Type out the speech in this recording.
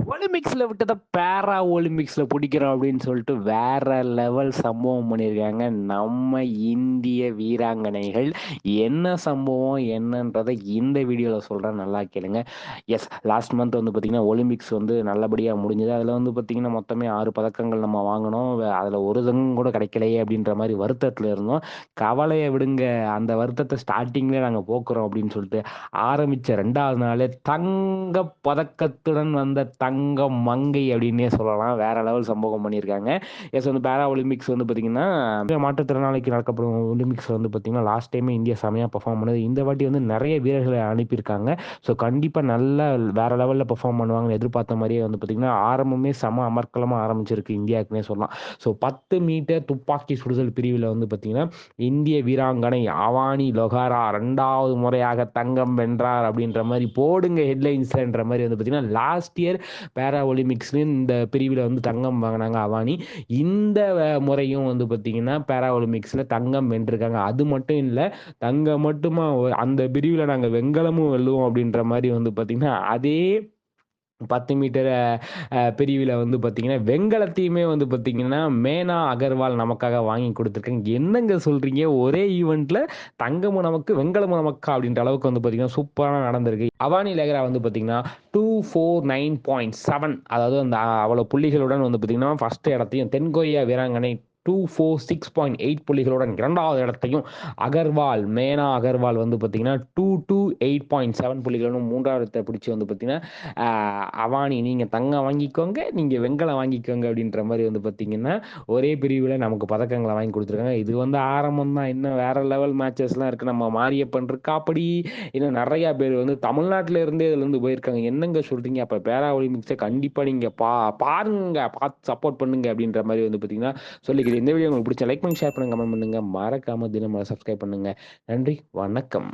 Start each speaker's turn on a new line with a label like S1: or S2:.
S1: ஒலிம்பிக்ஸ்ல விட்டத பேரா ஒலிம்பிக்ஸ்ல பிடிக்கிறோம் அப்படின்னு சொல்லிட்டு வேற லெவல் சம்பவம் பண்ணியிருக்காங்க நம்ம இந்திய வீராங்கனைகள். என்ன சம்பவம் என்னன்றதை இந்த வீடியோவில் சொல்கிறேன், நல்லா கேளுங்க. எஸ், லாஸ்ட் மந்த் வந்து பார்த்தீங்கன்னா ஒலிம்பிக்ஸ் வந்து நல்லபடியாக முடிஞ்சது. அதில் வந்து பார்த்தீங்கன்னா மொத்தமே 6 பதக்கங்கள் நம்ம வாங்கினோம். அதில் ஒரு தங்கம் கூட கிடைக்கலையே அப்படின்ற மாதிரி வருத்தத்தில் இருந்தோம். கவலையை விடுங்க, அந்த வருத்தத்தை ஸ்டார்டிங்லேயே நாங்கள் போக்குறோம் அப்படின்னு சொல்லிட்டு ஆரம்பிச்ச 2வது நாளே தங்க பதக்கத்துடன் வந்த தங்க மங்கை அப்படின்னே சொல்லலாம். வேற லெவல் சம்பவம் பண்ணியிருக்காங்க. எஸ், வந்து பேரா ஒலிம்பிக்ஸ் வந்து பார்த்தீங்கன்னா மாற்றுத்திறனாளிக்கு நடக்கப்படும் ஒலிம்பிக்ஸ் வந்து பார்த்தீங்கன்னா லாஸ்ட் டைமே இந்தியா செமையாக பெர்ஃபார்ம் பண்ணுது. இந்த வாட்டி வந்து நிறைய வீரர்களை அனுப்பியிருக்காங்க. ஸோ கண்டிப்பாக நல்லா வேற லெவலில் பெர்ஃபார்ம் பண்ணுவாங்கன்னு எதிர்பார்த்த மாதிரியே வந்து பார்த்தீங்கன்னா ஆரம்பமே செம அமர்க்கலமாக ஆரம்பிச்சிருக்கு இந்தியாவுக்குன்னே சொல்லலாம். ஸோ 10 மீட்டர் துப்பாக்கி சுடுதல் பிரிவில் வந்து பார்த்தீங்கன்னா இந்திய வீராங்கனை அவானி லொகாரா 2வது முறையாக தங்கம் வென்றார் அப்படின்ற மாதிரி போடுங்க ஹெட்லைன்ஸ்ன்ற மாதிரி வந்து பார்த்தீங்கன்னா லாஸ்ட் இயர் பேரா ஒலிம்பிக்ஸ்லேயும் இந்த பிரிவில் வந்து தங்கம் வாங்கினாங்க அவானி. இந்த முறையும் வந்து பார்த்தீங்கன்னா பேரா ஒலிம்பிக்ஸில் தங்கம் வென்றிருக்காங்க. அது மட்டும் இல்லை, தங்கம் மட்டுமா, அந்த பிரிவில் நாங்கள் வெண்கலமும் வெல்லுவோம் அப்படின்ற மாதிரி வந்து பார்த்தீங்கன்னா அதே 10 மீட்டர் பிரிவில் வந்து பார்த்தீங்கன்னா வெண்கலத்தையுமே வந்து பார்த்தீங்கன்னா மேனா அகர்வால் நமக்காக வாங்கி கொடுத்துருக்காங்க. என்னங்க சொல்றீங்க, ஒரே ஈவெண்ட்ல தங்கமும் நமக்கு வெண்கலமும் நமக்கா அப்படின்ற அளவுக்கு வந்து பார்த்தீங்கன்னா சூப்பராக நடந்திருக்கு. அவானி லெஹ்ரா வந்து பார்த்தீங்கன்னா 249.7, அதாவது அந்த அவ்வளோ புள்ளிகளுடன் வந்து பார்த்தீங்கன்னா ஃபர்ஸ்ட் இடத்தையும், தென்கொரியா வீராங்கனை 246.8 புள்ளிகளுடன் 2வது இடத்தையும், அகர்வால் மேனா அகர்வால் வந்து பார்த்தீங்கன்னா 228.7 புள்ளிகளுடன் 3வது இடத்தை பிடிச்சி வந்து பார்த்தீங்கன்னா அவானி நீங்கள் தங்கம் வாங்கிக்கோங்க, நீங்கள் வெண்கலம் வாங்கிக்கோங்க அப்படின்ற மாதிரி வந்து பார்த்தீங்கன்னா ஒரே பிரிவில் நமக்கு பதக்கங்களை வாங்கி கொடுத்துருக்காங்க. இது வந்து ஆரம்பம் தான், இன்னும் வேற லெவல் மேட்சஸ்லாம் இருக்குது. நம்ம மாரியப்பன் இருக்கா, அப்படி இன்னும் நிறையா பேர் வந்து தமிழ்நாட்டில் இருந்தே இதுலேருந்து போயிருக்காங்க. என்னங்க சொல்கிறீங்க, அப்போ பேரா ஒலிம்பிக்ஸை கண்டிப்பாக நீங்கள் பாருங்க, பார்த்து சப்போர்ட் பண்ணுங்க அப்படின்ற மாதிரி வந்து பார்த்தீங்கன்னா சொல்லிக்கிறேன். இந்த வீடியோ உங்களுக்கு பிடிச்ச லைக் பண்ணி ஷேர் பண்ணுங்க, கமெண்ட் பண்ணுங்க, மறக்காம தினமலர் சப்ஸ்கிரைப் பண்ணுங்க. நன்றி, வணக்கம்.